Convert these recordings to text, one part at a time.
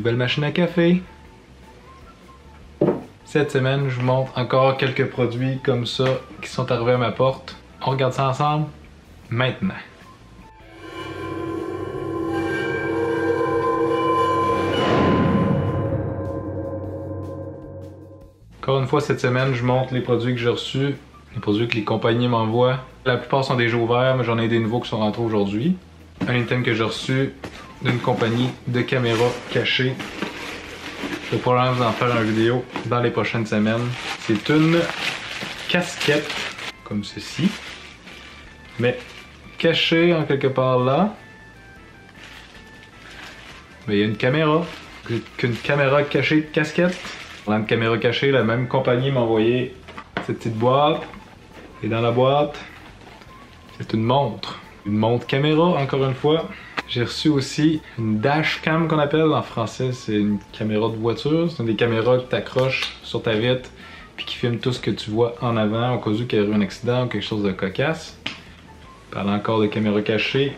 nouvelle machine à café. Cette semaine, je vous montre encore quelques produits comme ça qui sont arrivés à ma porte. On regarde ça ensemble maintenant. Encore une fois, cette semaine, je montre les produits que j'ai reçus, les produits que les compagnies m'envoient. La plupart sont déjà ouverts, mais j'en ai des nouveaux qui sont rentrés aujourd'hui. Un item que j'ai reçu d'une compagnie de caméras cachées. Je vais probablement vous en faire une vidéo dans les prochaines semaines. C'est une casquette, comme ceci, mais cachée en quelque part là. Mais il y a une caméra, qu'une caméra cachée de casquette. Dans une caméra cachée, la même compagnie m'a envoyé cette petite boîte. Et dans la boîte, c'est une montre. Une montre caméra, encore une fois. J'ai reçu aussi une dashcam qu'on appelle. En français, c'est une caméra de voiture. C'est une des caméras que tu accroches sur ta vitre puis qui filme tout ce que tu vois en avant au cas où il y a eu un accident ou quelque chose de cocasse. Parlant encore de caméra cachée,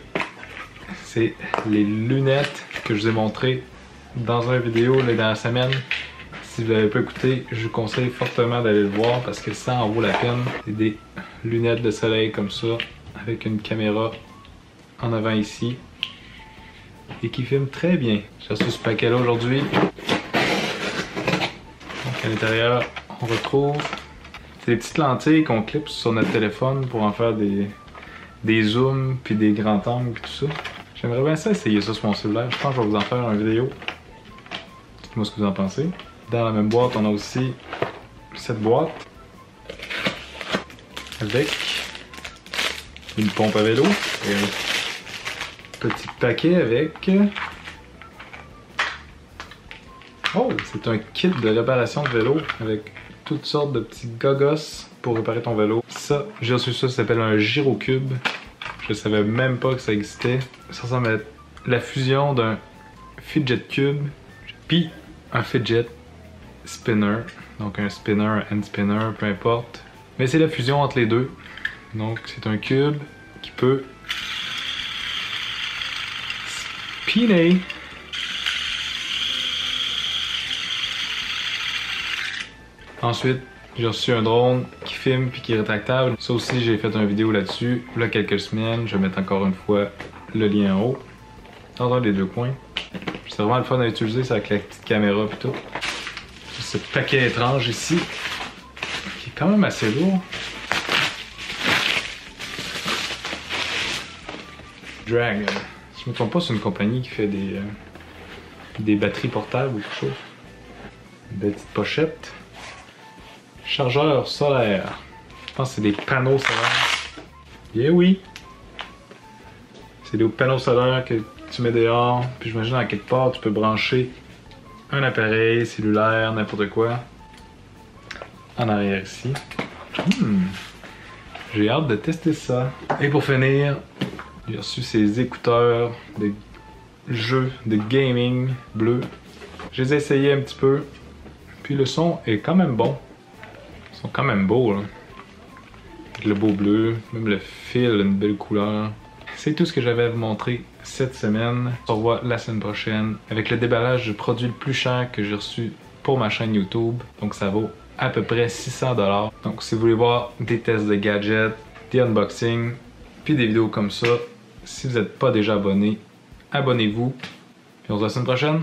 c'est les lunettes que je vous ai montrées dans une vidéo les dernières semaines. Si vous l'avez pas écouté, je vous conseille fortement d'aller le voir parce que ça en vaut la peine. C'est des lunettes de soleil comme ça, avec une caméra en avant ici et qui filme très bien. J'ai reçu ce paquet là aujourd'hui. Donc à l'intérieur, on retrouve des petites lentilles qu'on clip sur notre téléphone pour en faire des zooms puis des grands angles puis tout ça. J'aimerais bien ça essayer ça sur mon cellulaire. Je pense que je vais vous en faire une vidéo. Dites-moi ce que vous en pensez. Dans la même boîte, on a aussi cette boîte avec une pompe à vélo et un petit paquet avec... Oh! C'est un kit de réparation de vélo avec toutes sortes de petits gogos pour réparer ton vélo. Ça, j'ai reçu ça, ça s'appelle un gyrocube. Je savais même pas que ça existait. Ça ressemble à la fusion d'un fidget cube puis un fidget spinner. Donc un spinner, un hand spinner, peu importe. Mais c'est la fusion entre les deux. Donc c'est un cube qui peut spinner. Ensuite, j'ai reçu un drone qui filme puis qui est rétractable. Ça aussi, j'ai fait une vidéo là-dessus. Là, quelques semaines. Je vais mettre encore une fois le lien en haut. Dans un des deux coins. C'est vraiment le fun à utiliser, c'est avec la petite caméra et tout. Ce paquet étrange ici, qui est quand même assez lourd. Drag. Si je me trompe pas, c'est une compagnie qui fait des batteries portables ou quelque chose. Une belle petite pochette. Chargeur solaire. Je pense que c'est des panneaux solaires. Eh oui! C'est des panneaux solaires que tu mets dehors, puis j'imagine à quelque part tu peux brancher un appareil cellulaire, n'importe quoi. En arrière ici. J'ai hâte de tester ça. Et pour finir, j'ai reçu ces écouteurs de jeux de gaming bleus. Je les ai essayés un petit peu, puis le son est quand même bon. Ils sont quand même beaux là. Avec le beau bleu, même le fil a une belle couleur. C'est tout ce que j'avais à vous montrer cette semaine. On se revoit la semaine prochaine avec le déballage du produit le plus cher que j'ai reçu pour ma chaîne YouTube. Donc ça vaut à peu près 600 $. Donc si vous voulez voir des tests de gadgets, des unboxings, puis des vidéos comme ça, si vous n'êtes pas déjà abonné, abonnez-vous. Puis on se voit la semaine prochaine.